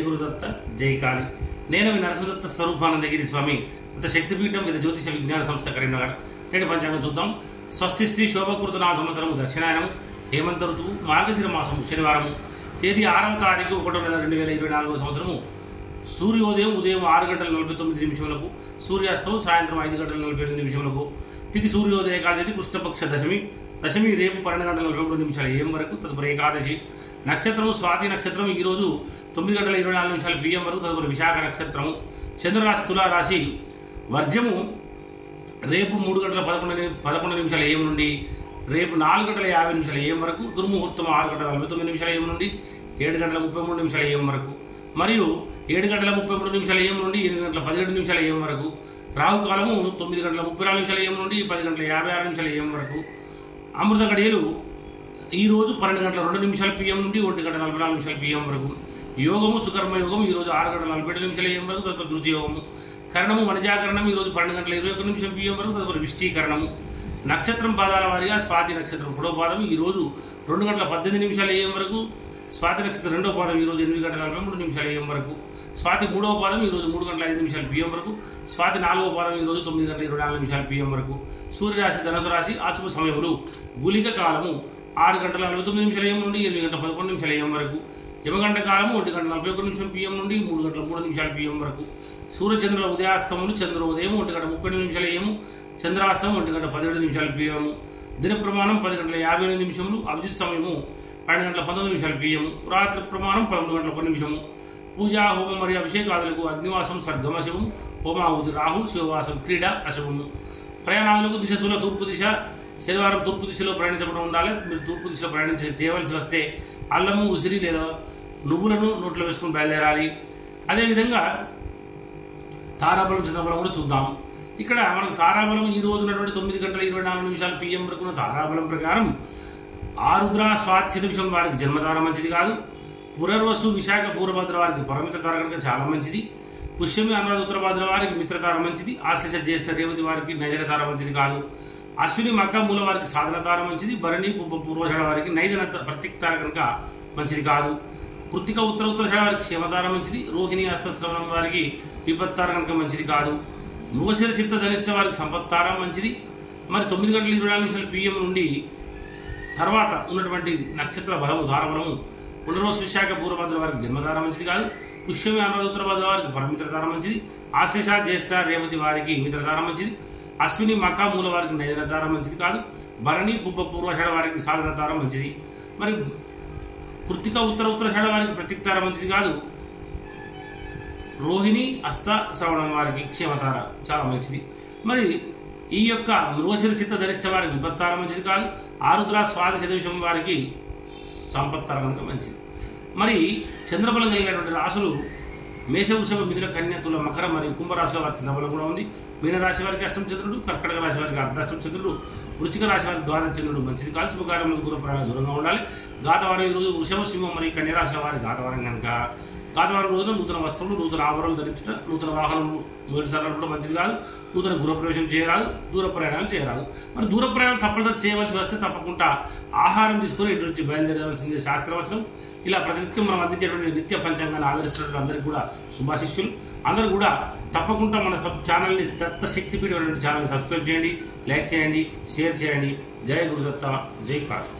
గురుదత్త జై కాళి. నేను మీ నరసింహదత్త స్వరూపానందగిరి స్వామి అంత శక్తిపీఠం వివిధ జ్యోతిష విజ్ఞాన సంస్థ కరీంనగర్. నేటి పంచాంగం చూద్దాం. స్వస్తి శ్రీ శోభకృతనా సంవత్సరము దక్షిణాయనము హేమంత ఋతువు మార్గశిర మాసము శనివారము తేదీ 6వ తారీఖు 1వ నెల 2024 సంవత్సరము. సూర్యోదయం ఉదయం 6 గంటల 49 నిమిషములకు, సూర్యాస్తం సాయంత్రం 5 గంటల 47 నిమిషములకు. తిథి సూర్యోదయ కాల కృష్ణపక్ష దశమి. దశమి రేపు 12 గంటల 43 నిమిషాల AM వరకు. తదుపరి ఏకాదశి. నక్షత్రం స్వాతి నక్షత్రం ఈ రోజు 9 గంటల 24 నిమిషాల PM వరకు. తదుపరి విశాఖ నక్షత్రము. చంద్రరాశి తులారాశి. వర్జము రేపు 3 గంటల 11 నిమిషాల AM నుండి రేపు 4 గంటల 50 నిమిషాల AM వరకు. దుర్ముహూర్తం 6 గంటల 49 నిమిషాల AM నుండి 7 గంటల 33 నిమిషాల AM వరకు. మరియు 7 గంటల 33 నిమిషాల AM నుండి 8 గంటల 17 నిమిషాల AM వరకు. రాహుకాలము 9 గంటల 34 నిమిషాల AM నుండి 10 గంటల 56 నిమిషాల AM వరకు. అమృత గడియలు ఈ రోజు 12 గంటల 2 నిమిషాల PM నుండి 1 గంటల 44 నిమిషాల PM వరకు. యోగము సుకర్మ యోగం ఈ రోజు 6 గంటల 47 నిమిషాల AM వరకు. తదుపరి ధృతి యోగము. కరణము వనజాకరణం ఈ రోజు 12 గంటల 21 నిమిషం PM వరకు. తదుపరి విష్టీకరణము. నక్షత్రం పాదాల వారిగా స్వాతి నక్షత్రం 3వ పాదం ఈ రోజు 2 గంటల 18 నిమిషాల AM వరకు. స్వాతి నక్షత్రం 2వ పాదం ఈ రోజు 8 గంటల 43 నిమిషాల AM వరకు. స్వాతి 3వ పాదం ఈ రోజు 3 గంటల 5 నిమిషాల PM వరకు. స్వాతి 4వ పాదం ఈ రోజు 9 గంటల 24 నిమిషాల PM వరకు. సూర్యరాశి ధనుసు రాశి. అశుభ సమయములు గుళిక కాలము 6 గంటల 49 నిమిషాల AM నుండి 8 గంటల 11 నిమిషాల AM వరకు. యమగంట కాలము 1 గంటల 41 నిమిషం PM నుండి 3 గంటల 3 నిమిషాల PM వరకు. సూర్యచంద్రుల ఉదయాస్తములు చంద్రోదయం 1 గంట 30 నిమిషాల AM, చంద్రాస్తం 1 గంట 17 నిమిషాల PM. దిన ప్రమాణం 10 గంటల 58 నిమిషములు. అభిజిత్ సమయము 12 గంటల 19 నిమిషాల PM. రాత్రి ప్రమాణం 11 గంటల 1 నిమిషము. పూజా హోమం మరియు అభిషేకాదులకు అగ్నివాసం స్వర్గమశము, హోమావతి రాహు, శివవాసం క్రీడ అశుభము. ప్రయాణాలకు దిశ శూల తూర్పు దిశ. శనివారం తూర్పు దిశలో ప్రయాణించడం ఉండాలి. మీరు తూర్పు దిశలో చేయవలసి వస్తే అల్లము, ఉసిరి లేదా నువ్వులను నోట్లో వేసుకుని బయలుదేరాలి. అదేవిధంగా తారాబలం చంద్రబలం కూడా చూద్దాం. ఇక్కడ మనకు తారాబలం ఈ రోజు ఉన్నటువంటి 9 గంటల 24 నిమిషాల PM వరకు ఉన్న తారాబలం ప్రకారం ఆరుద్ర స్వాతి శతభిషం వారికి జన్మతార మంచిది కాదు. పునర్వసు విశాఖ పూర్వభద్ర వారికి పరమిత్ర తార కనుక చాలా మంచిది. పుష్యమి అనురాధ ఉత్తరభద్ర వారికి మిత్రతార మంచిది. ఆశ్లేష జ్యేష్ఠ రేవతి వారికి నైదనతార మంచిది కాదు. అశ్విని మక మూల వారికి సాధనతార మంచిది. భరణి పూర్వషాఢ వారికి నైదన ప్రత్యక్తార కనుక మంచిది కాదు. కృత్తిక ఉత్తరాషాఢ వారికి క్షేమతార మంచిది. రోహిణి హస్తశ్రవణం వారికి విపత్తార కనుక మంచిది కాదు. మృగశిర చిత్త ధనిష్ట వారికి సంపత్తార మంచిది. మరి 9 గంటల 24 నిమిషాల PM నుండి తర్వాత ఉన్నటువంటి నక్షత్ర బలము ధారబలము పునర్వసు విశాఖ పూర్వభద్ర వారికి జన్మతార మంచిది కాదు. పుష్యమి అనురాధ ఉత్తరభద్ర వారికి పరమిత్రతార మంచిది. ఆశ్లేష జ్యేష్ఠ రేవతి వారికి మిత్రతార మంచిది. అశ్విని మక మూల వారికి నైదనతార మంచిది కాదు. భరణి పూర్వషాఢ వారికి సాధనతార మంచిది. మరి కృత్తిక ఉత్తరాషాఢ వారికి ప్రత్యక్తార మంచిది కాదు. రోహిణి హస్త శ్రవణం వారికి క్షేమతార చాలా మంచిది. మరి ఈ యొక్క మృగశిర చిత్త ధనిష్ట వారికి విపత్తార మంచిది కాదు. ఆరుద్ర స్వాతి శతభిషం వారికి సంపత్తార కనుక మంచిది. మరి చంద్రబలం కలిగినటువంటి రాశులు మేష, వృషభ, మిథున, కన్య, తుల, మకర మరియు కుంభరాశి వారికి చంద్రబలం కూడా ఉంది. మీనరాశి వారికి అష్టం చంద్రుడు, కర్కటక రాశి వారికి అర్ధాష్టం చంద్రుడు, వృచ్చిక రాశి వారికి ద్వాదశ చంద్రుడు మంచిది కాదు. శుభకార్యములకు దూర ప్రయాణాలు దూరంగా ఉండాలి. గాతవారం ఈరోజు వృషభ, సింహం మరియు కన్య రాశి వారి గాతవారం కనుక గాతవారం రోజున నూతన వస్త్రములు, నూతన ఆభరణాలు ధరించట, నూతన వాహనములు మొదటిసార్లు కూడా మంచిది కాదు. నూతన గృహప్రవేశం చేయరాదు. దూర ప్రయాణాలు చేయరాదు. మరి దూర ప్రయాణాలు తప్పనిసరి చేయవలసి వస్తే తప్పకుండా ఆహారం తీసుకుని ఇంటి నుంచి బయలుదేరవలసింది శాస్త్రవచనం. ఇలా ప్రతినిత్యం మనం అందించేటువంటి నిత్య పంచాంగాన్ని ఆదరిస్తున్నటువంటి అందరికీ కూడా శుభాశిష్యులు. అందరూ కూడా తప్పకుండా మన ఛానల్ని దత్త శక్తిపీఠ ఛానల్ని సబ్స్క్రైబ్ చేయండి, లైక్ చేయండి, షేర్ చేయండి. జై గురుదత్త, జై కాళి.